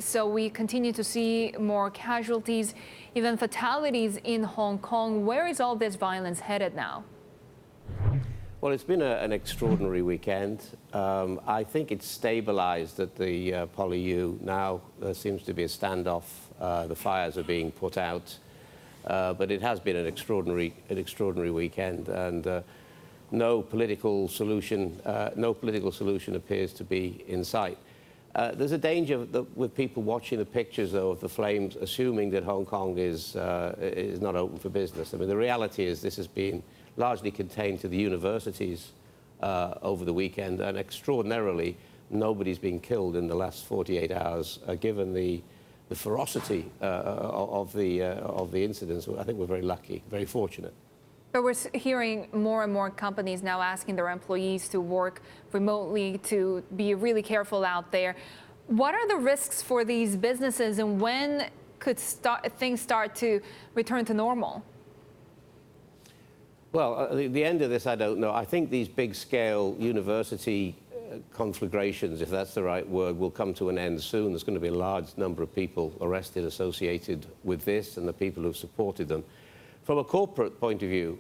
So we continue to see more casualties, even fatalities in Hong Kong. Where is all this violence headed now? Well, it's been an extraordinary weekend. I think it's stabilized at the Poly-U. Now there seems to be a standoff. The fires are being put out. But it has been an extraordinary weekend, and no political solution appears to be in sight. There's a danger with people watching the pictures, though, of the flames, assuming that Hong Kong is not open for business. I mean, the reality is this has been largely contained to the universities over the weekend, and extraordinarily, nobody's been killed in the last 48 hours, given the ferocity of the incidents. I think we're very lucky, very fortunate. But we're hearing more and more companies now asking their employees to work remotely, to be really careful out there. What are the risks for these businesses, and when could things start to return to normal? Well, the end of this, I don't know. I think these big-scale university conflagrations, if that's the right word, will come to an end soon. There's going to be a large number of people arrested associated with this, and the people who've supported them. From a corporate point of view,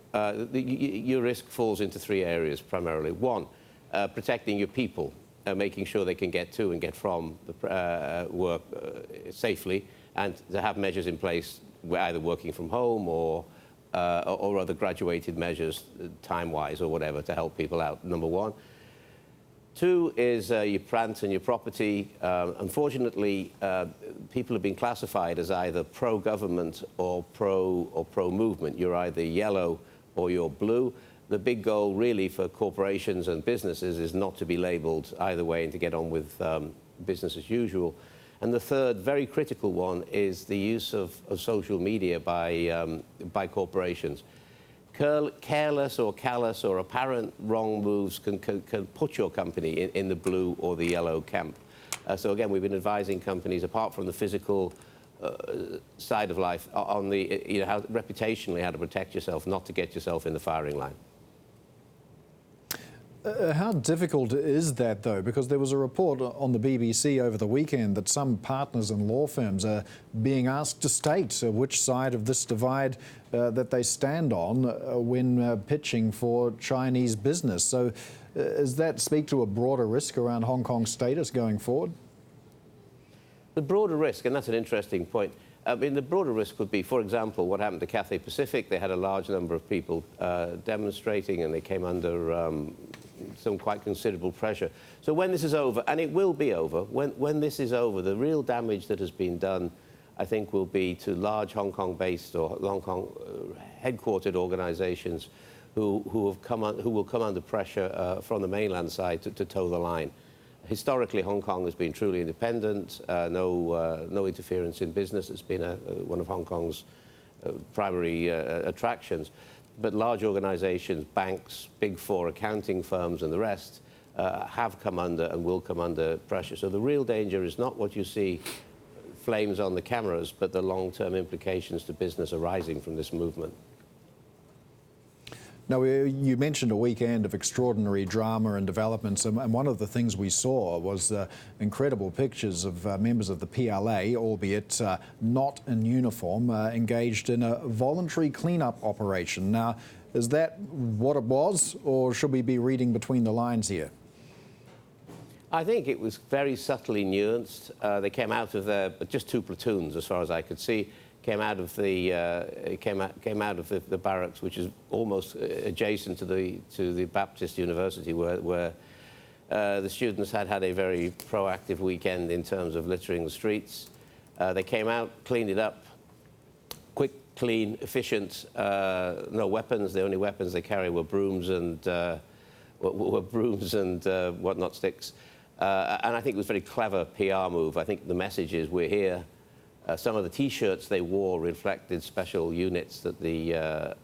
your risk falls into three areas primarily. One, protecting your people, making sure they can get to and get from the work safely, and to have measures in place, either working from home or other graduated measures, time-wise or whatever, to help people out, number one. Two is your plant and your property. Unfortunately, people have been classified as either pro-government or pro-movement. You're either yellow or you're blue. The big goal, really, for corporations and businesses is not to be labeled either way and to get on with business as usual. And the third, very critical one, is the use of social media by corporations. Careless or callous or apparent wrong moves can put your company in the blue or the yellow camp. So again, we've been advising companies, apart from the physical side of life, on the reputationally how to protect yourself, not to get yourself in the firing line. How difficult is that, though? Because there was a report on the BBC over the weekend that some partners and law firms are being asked to state which side of this divide that they stand on when pitching for Chinese business. So does that speak to a broader risk around Hong Kong's status going forward? The broader risk, and that's an interesting point, I mean, the broader risk would be, for example, what happened to Cathay Pacific. They had a large number of people demonstrating, and they came under some quite considerable pressure. So when this is over, and it will be over, when this is over, the real damage that has been done, I think, will be to large Hong Kong-based or Hong Kong headquartered organizations who will come under pressure from the mainland side to toe the line. Historically, Hong Kong has been truly independent, no interference in business. It's been one of Hong Kong's primary attractions. But large organizations, banks, Big Four accounting firms and the rest have come under and will come under pressure. So the real danger is not what you see, flames on the cameras, but the long-term implications to business arising from this movement. Now, you mentioned a weekend of extraordinary drama and developments, and one of the things we saw was incredible pictures of members of the PLA, albeit not in uniform, engaged in a voluntary cleanup operation. Now, is that what it was, or should we be reading between the lines here? I think it was very subtly nuanced. They came out of there, just two platoons, as far as I could see. Came out of the barracks, which is almost adjacent to the Baptist University, where the students had a very proactive weekend in terms of littering the streets. They came out, cleaned it up, quick, clean, efficient. No weapons. The only weapons they carry were brooms and whatnot, sticks. And I think it was a very clever PR move. I think the message is we're here. Some of the T-shirts they wore reflected special units that the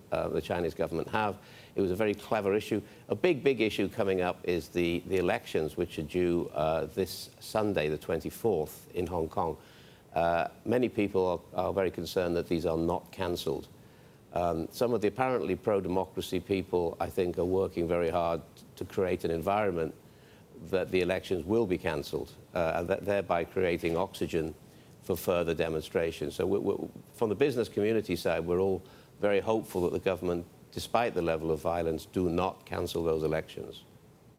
Chinese government have. It was a very clever issue. A big issue coming up is the elections, which are due this Sunday, the 24th, in Hong Kong. Many people are very concerned that these are not cancelled. Some of the apparently pro-democracy people, I think, are working very hard to create an environment that the elections will be cancelled, thereby creating oxygen for further demonstrations. So from the business community side, we're all very hopeful that the government, despite the level of violence, do not cancel those elections.